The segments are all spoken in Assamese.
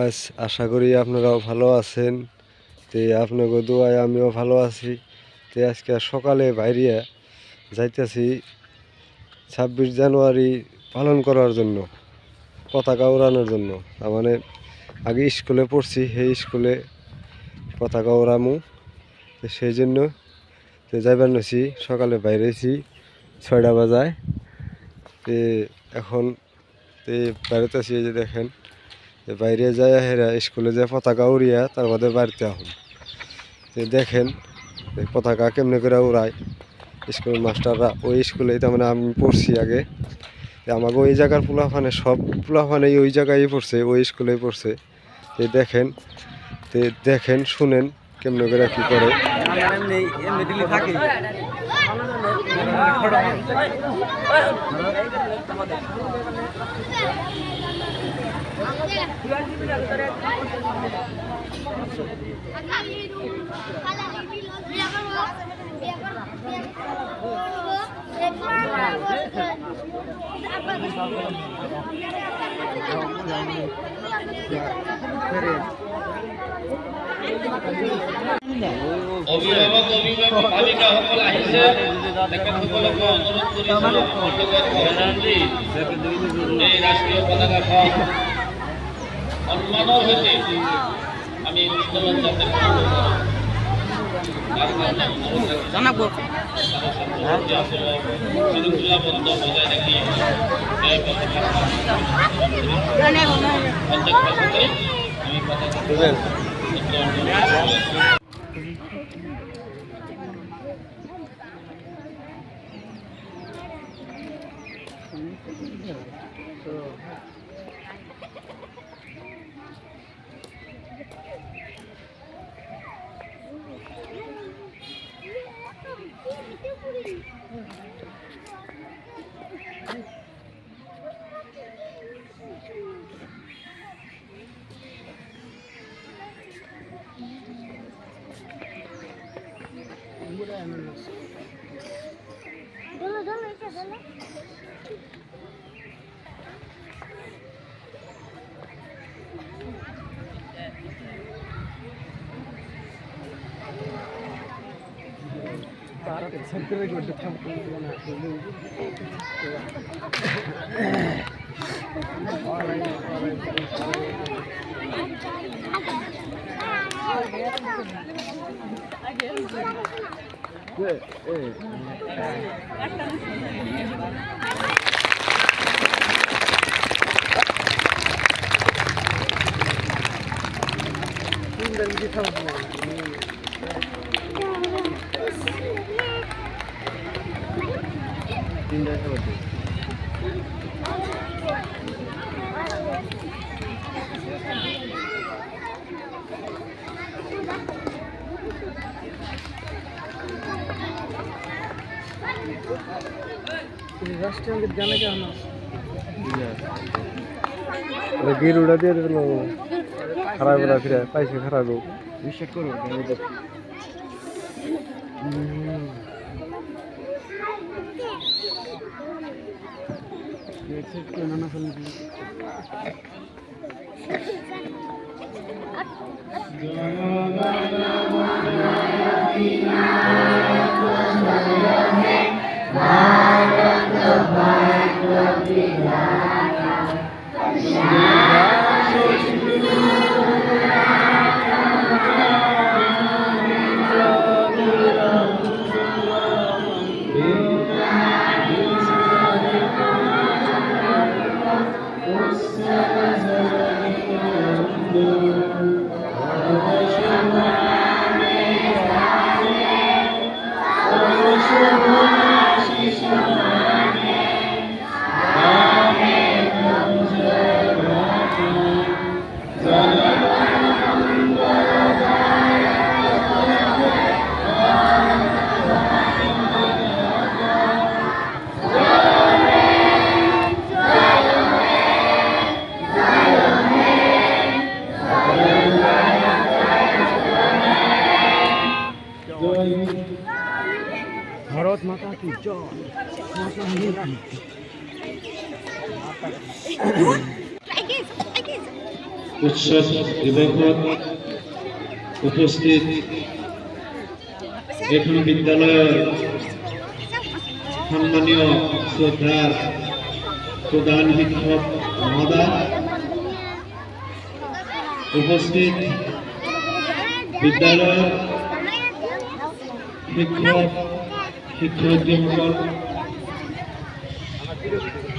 গাইস, আশা করি আপনারাও ভালো আছেন। তো আপনাকে দোয়ায় আমিও ভালো আছি। তো আজকে সকালে বাইরে যাইতেছি 26 জানুয়ারি পালন করার জন্য, পতাকা উড়ানোর জন্য। তার মানে আগে স্কুলে পড়ছি, সেই স্কুলে পতাকা উড়ামু। তো সেই জন্য তো যাইবার নছি, সকালে বাইরেছি 6টা বাজায়। তো এখন তো বেড়াতেছি, এই যে দেখেন বাইরে যায় হেরা স্কুলে যে পতাকা উড়িয়া তার মধ্যে বাড়িতে আহুন। তো দেখেন পতাকা কেমনে করে উড়ায় স্কুলের মাস্টাররা। ওই স্কুলেই তার মানে আমি পড়ছি আগে। আমাকে ওই জায়গার পোলাফানে সব পোলাফানে ওই জায়গায় পড়ছে, ওই স্কুলেই পড়ছে। তো দেখেন শুনেন কেমনে করে কী করে। অভিভাবক অভিভাবিকা সকল আহিছে, তেখেতসকলক অনুৰোধ কৰিছোঁ এই ৰাষ্ট্ৰীয় পতাকাখন সন্মানৰ সৈতে আমি উত্তোলন যাতে কৰিব পাৰোঁ তাৰ কাৰণে অনুৰোধ শৃংখলা বন্ধ বজাই ৰাখি এই পতাকাখন আমি পতাকা উত্তোলন রাষ্ট্রীয় জানে কেন গির উড়া দিয়ে দিল খারাপ উড়া ফিরে পাইছে খারাপ রিসেট করো নানা ফেলে ভারত মাতা কি জয়। উৎসৱ দিৱসত উপস্থিত এইখন বিদ্যালয়ৰ সন্মানীয় শ্ৰদ্ধাৰ প্ৰধান শিক্ষক মহোদয়, উপস্থিত বিদ্যালয়ৰ শিক্ষক শিক্ষয়িত্ৰীসকল,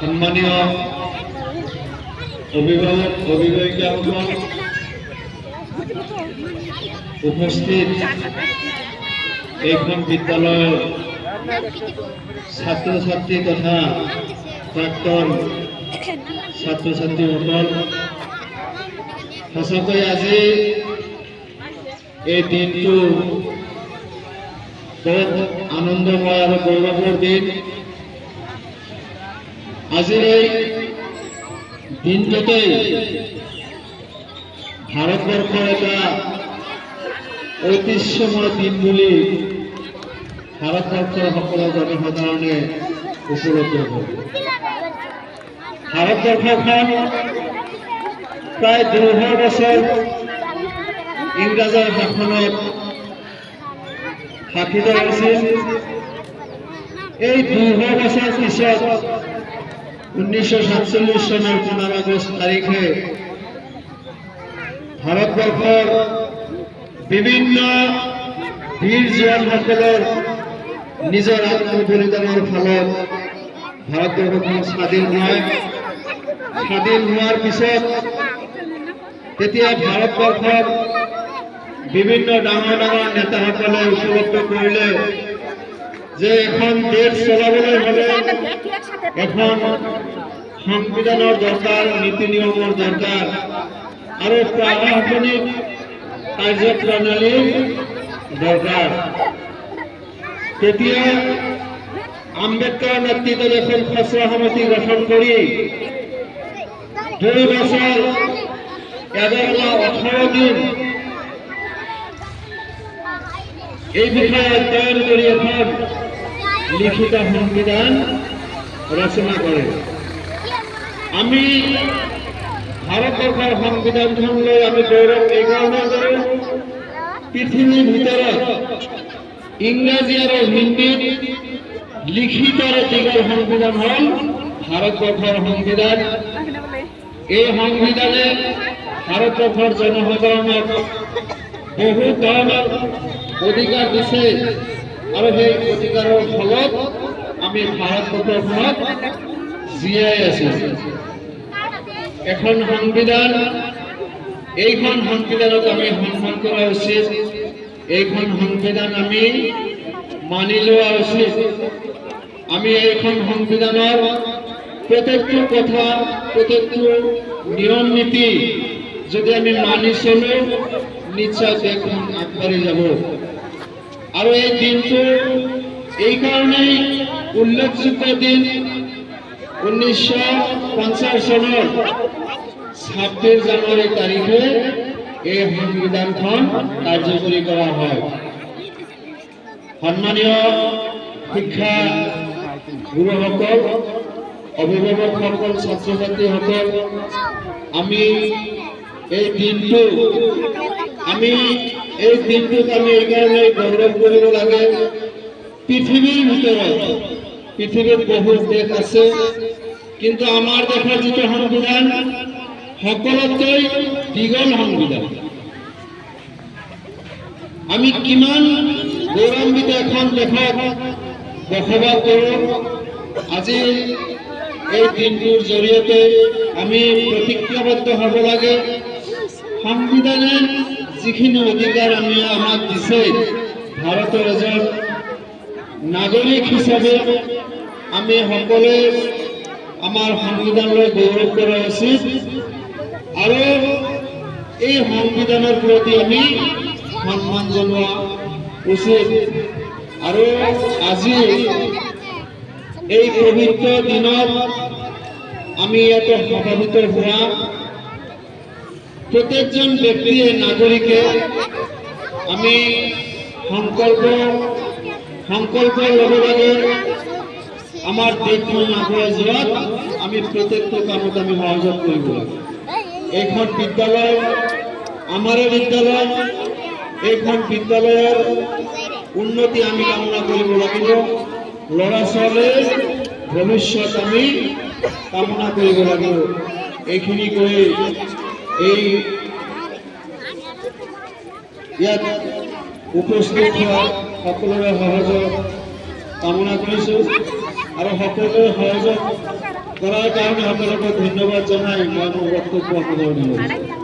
সন্মানীয় অভিভাৱক অভিভাৱিকাসকল, উপস্থিত এইখন বিদ্যালয়ৰ ছাত্ৰ ছাত্ৰী তথা প্ৰাক্তন ছাত্ৰ ছাত্ৰীসকল, সঁচাকৈ আজি এই দিনটো বহুত আনন্দময় আৰু গৌৰৱৰ দিন। আজিৰ এই দিনটোতেই ভাৰতবৰ্ষৰ এটা ঐতিহ্যময় দিন বুলি ভাৰতবৰ্ষৰ সকলো জনসাধাৰণে উপলব্ধ কৰে। ভাৰতবৰ্ষখন প্ৰায় 200 বছৰ ইংৰাজৰ শাসনত শাসিত হৈছিল। এই 200 বছৰ পিছত 1947 চনৰ 15 আগষ্ট তাৰিখে ভাৰতবৰ্ষৰ বিভিন্ন বীৰ জোৱানসকলৰ নিজৰ আত্মবলিদানৰ ফলত ভাৰতবৰ্ষখন স্বাধীন হয়। স্বাধীন হোৱাৰ পিছত তেতিয়া ভাৰতবৰ্ষৰ বিভিন্ন ডাঙৰ ডাঙৰ নেতাসকলে উপলব্ধ কৰিলে যে এখন দেশ চলাবলৈ হ'লে এখন সংবিধানৰ দৰকাৰ, নীতি নিয়মৰ দৰকাৰ আৰু প্ৰাতিষ্ঠানিক কাৰ্যপ্ৰণালীৰ দৰকাৰ। তেতিয়া আম্বেদকাৰ নেতৃত্বত এখন খচৰা সমিতি গঠন কৰি 2 বছৰ 11 মাহ 18 দিন এই বিষয়ে অধ্যয়ন কৰি এখন লিখিত সংবিধান ৰচনা কৰে। আমি ভাৰতবৰ্ষৰ সংবিধানখনলৈ আমি গৌৰৱ এইকাৰণে কৰোঁ, পৃথিৱীৰ ভিতৰত ইংৰাজী আৰু হিন্দীত লিখিত আৰু দীঘল সংবিধান হ'ল ভাৰতবৰ্ষৰ সংবিধান। এই সংবিধানে ভাৰতবৰ্ষৰ জনসাধাৰণক বহু ধৰণৰ অধিকাৰ দিছে আৰু সেই অধিকাৰৰ ফলত আমি ভাৰতবৰ্ষখনত জীয়াই আছোঁ। এখন সংবিধান, এইখন সংবিধানক আমি সন্মান কৰা উচিত। এইখন সংবিধান আমি মানি লোৱা উচিত। আমি এইখন সংবিধানৰ প্ৰত্যেকটো কথা, প্ৰত্যেকটো নিয়ম নীতি যদি আমি মানি চলো, নিশ্চয় দেশখন আগবাঢ়ি যাব। আৰু এই দিনটো এইকাৰণেই উল্লেখযোগ্য দিন, 1950 চনৰ 26 জানুৱাৰী তাৰিখে এই সংবিধানখন কাৰ্যকৰী কৰা হয়। সন্মানীয় শিক্ষা গুৰুসকল, অভিভাৱকসকল, ছাত্ৰ ছাত্ৰীসকল, আমি এই দিনটোত আমি এইকাৰণে গৌৰৱ কৰিব লাগে। পৃথিৱীৰ ভিতৰত পৃথিৱীত বহুত দেশ আছে, কিন্তু আমাৰ দেশৰ যিটো সংবিধান সকলোতকৈ দীঘল সংবিধান। আমি কিমান গৌৰৱান্বিত এখন দেশত বসবাস কৰোঁ। আজি এই দিনটোৰ জৰিয়তে আমি প্ৰতিজ্ঞাবদ্ধ হ'ব লাগে। সংবিধানে যিখিনি অধিকাৰ আমাক দিছে, ভাৰতৰ এজন নাগৰিক হিচাপে আমি সকলোৱে আমাৰ সংবিধানলৈ গৌৰৱ কৰা উচিত আৰু এই সংবিধানৰ প্ৰতি আমি সন্মান জনোৱা উচিত। আৰু আজি এই পবিত্ৰ দিনত আমি ইয়াতে সমবেত হোৱা প্ৰত্যেকজন ব্যক্তিয়ে, নাগৰিকে আমি সংকল্প ল'ব লাগে। আমাৰ দেশখন আগুৱাই যোৱাত আমি প্ৰত্যেকটো কামত আমি সহযোগ কৰিব লাগে। এইখন বিদ্যালয় আমাৰে বিদ্যালয়। এইখন বিদ্যালয়ৰ উন্নতি আমি কামনা কৰিব লাগিব। ল'ৰা ছোৱালীৰ ভৱিষ্যত আমি কামনা কৰিব লাগিব। এইখিনি কৈ এই ইয়াত উপস্থিত হোৱা সকলোৰে সহযোগ কামনা কৰিছোঁ আৰু সকলোৰে সহযোগ কৰাৰ কাৰণে সকলোকে ধন্যবাদ জনাই মই মোৰ বক্তব্য সামৰণি মাৰিছোঁ।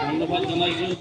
ধন্যবাদ জানাইছোঁ।